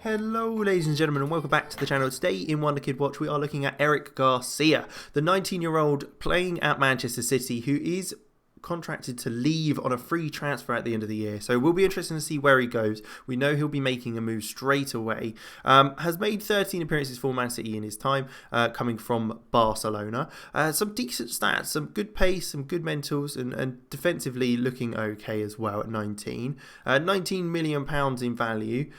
Hello ladies and gentlemen and welcome back to the channel. Today in Wonderkid Watch we are looking at Eric Garcia, the 19-year-old playing at Manchester City who is contracted to leave on a free transfer at the end of the year. So we'll be interested to see where he goes. We know he'll be making a move straight away. Has made 13 appearances for Man City in his time, coming from Barcelona. Some decent stats, some good pace, some good mentals, and defensively looking okay as well at 19. £19 million in value.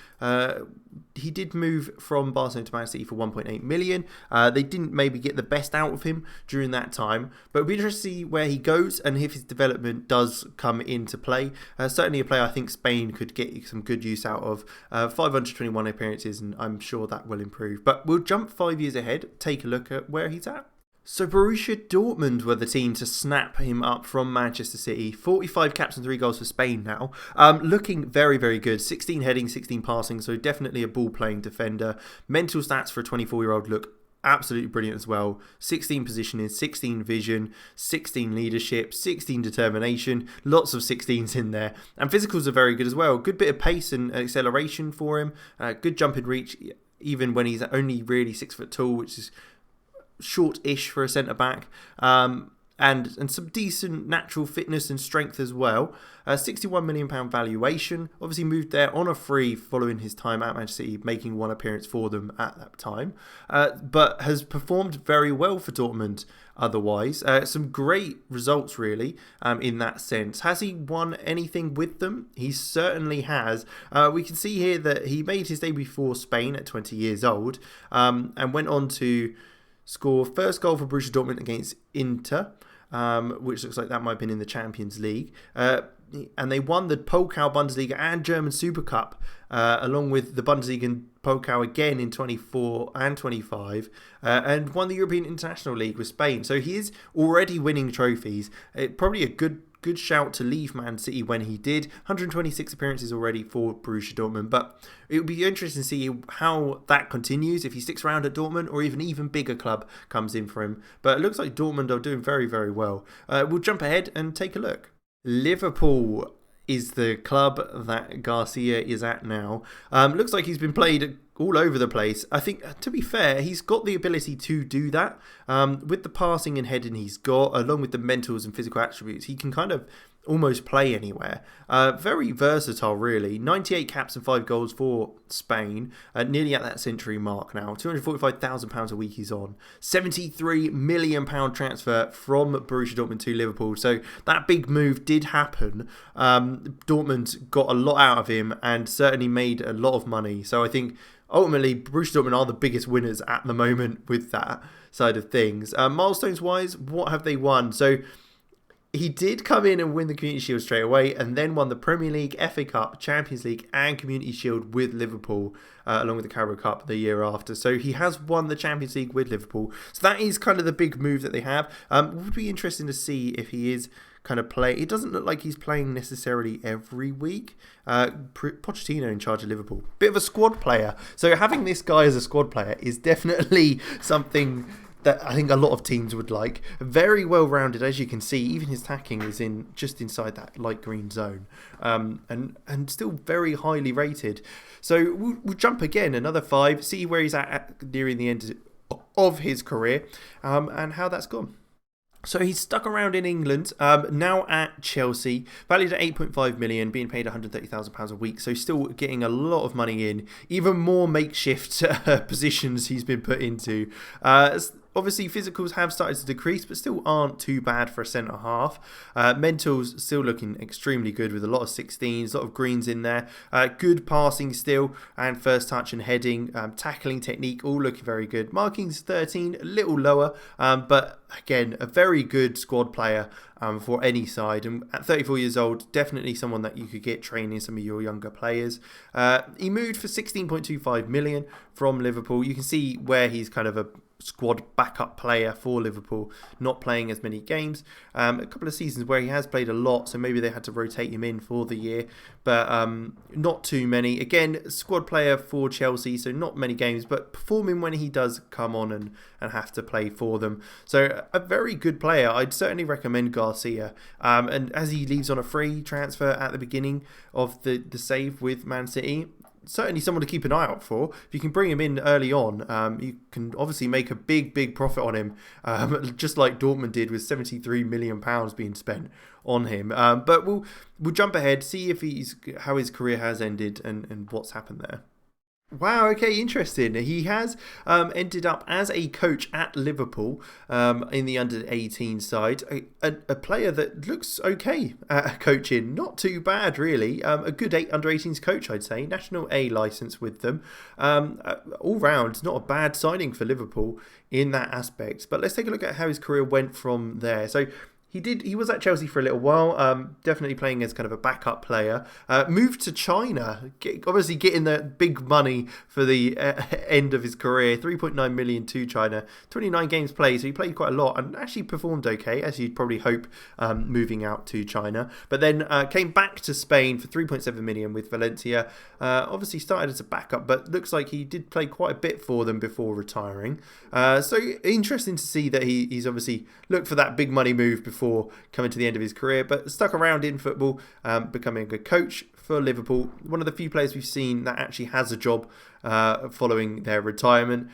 He did move from Barcelona to Man City for 1.8 million. They didn't maybe get the best out of him during that time, but it'll be interesting to see where he goes and if his development does come into play. Certainly a player I think Spain could get some good use out of. 521 appearances, and I'm sure that will improve. But we'll jump 5 years ahead, take a look at where he's at. So Borussia Dortmund were the team to snap him up from Manchester City. 45 caps and 3 goals for Spain now. Looking very, very good. 16 heading, 16 passing, so definitely a ball-playing defender. Mental stats for a 24-year-old look absolutely brilliant as well. 16 positioning, 16 vision, 16 leadership, 16 determination. Lots of 16s in there. And physicals are very good as well. Good bit of pace and acceleration for him. Good jump and reach, even when he's only really 6 foot tall, which is short-ish for a centre-back, and some decent natural fitness and strength as well. £61 million valuation. Obviously moved there on a free following his time at Manchester City, making one appearance for them at that time, but has performed very well for Dortmund otherwise. Some great results really in that sense. Has he won anything with them? He certainly has. We can see here that he made his debut for Spain at 20 years old, and went on to score first goal for Borussia Dortmund against Inter, which looks like that might have been in the Champions League. And they won the Pokal Bundesliga and German Super Cup, along with the Bundesliga and Pokal again in 24 and 25, and won the European International League with Spain. So he is already winning trophies. Probably a good shout to leave Man City when he did. 126 appearances already for Borussia Dortmund, but it would be interesting to see how that continues, if he sticks around at Dortmund or even bigger club comes in for him. But it looks like Dortmund are doing very, very well. We'll jump ahead and take a look. Liverpool is the club that Garcia is at now. Looks like he's been played all over the place. I think, to be fair, he's got the ability to do that. With the passing and heading he's got, along with the mentals and physical attributes, he can kind of almost play anywhere. Very versatile, really. 98 caps and 5 goals for Spain, nearly at that century mark now. £245,000 a week he's on. £73 million transfer from Borussia Dortmund to Liverpool. So that big move did happen. Dortmund got a lot out of him and certainly made a lot of money. So I think ultimately Borussia Dortmund are the biggest winners at the moment with that side of things. Milestones wise, what have they won? So he did come in and win the Community Shield straight away, and then won the Premier League, FA Cup, Champions League and Community Shield with Liverpool, along with the Carabao Cup the year after. So he has won the Champions League with Liverpool. So that is kind of the big move that they have. It would be interesting to see if he is kind of play. It doesn't look like he's playing necessarily every week. Pochettino in charge of Liverpool. Bit of a squad player. So having this guy as a squad player is definitely something that I think a lot of teams would like. Very well rounded, as you can see. Even his tacking is in just inside that light green zone, and still very highly rated. So we'll jump again another 5, see where he's at nearing the end of his career, and how that's gone. So he's stuck around in England, now at Chelsea, valued at 8.5 million, being paid £130,000 a week, so still getting a lot of money in. Even more makeshift positions he's been put into. Obviously, physicals have started to decrease, but still aren't too bad for a centre-half. Mentals still looking extremely good with a lot of 16s, a lot of greens in there. Good passing still, and first touch and heading. Tackling technique, all looking very good. Marking's 13, a little lower, but again, a very good squad player for any side. And at 34 years old, definitely someone that you could get training some of your younger players. He moved for 16.25 million from Liverpool. You can see where he's kind of a squad backup player for Liverpool, not playing as many games. A couple of seasons where he has played a lot, so maybe they had to rotate him in for the year, but not too many. Again, squad player for Chelsea, so not many games, but performing when he does come on and have to play for them. So a very good player. I'd certainly recommend Garcia. And as he leaves on a free transfer at the beginning of the save with Man City, certainly someone to keep an eye out for. If you can bring him in early on, you can obviously make a big profit on him, just like Dortmund did with £73 million being spent on him. But we'll jump ahead, see if how his career has ended and what's happened there. Wow, okay, interesting. He has ended up as a coach at Liverpool in the under-18 side. A player that looks okay at coaching. Not too bad, really. A good under-18s coach, I'd say. National A licence with them. All round, not a bad signing for Liverpool in that aspect. But let's take a look at how his career went from there. So he was at Chelsea for a little while, definitely playing as kind of a backup player. Moved to China, obviously getting the big money for the end of his career, 3.9 million to China, 29 games played, so he played quite a lot and actually performed okay, as you'd probably hope, moving out to China. But then came back to Spain for 3.7 million with Valencia. Obviously started as a backup, but looks like he did play quite a bit for them before retiring. So interesting to see that he's obviously looked for that big money move before coming to the end of his career, but stuck around in football, becoming a good coach for Liverpool. One of the few players we've seen that actually has a job following their retirement.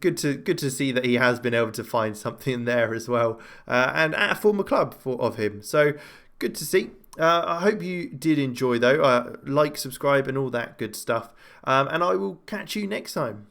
Good to see that he has been able to find something there as well, and at a former club of him. So good to see. I hope you did enjoy though. Like, subscribe and all that good stuff, and I will catch you next time.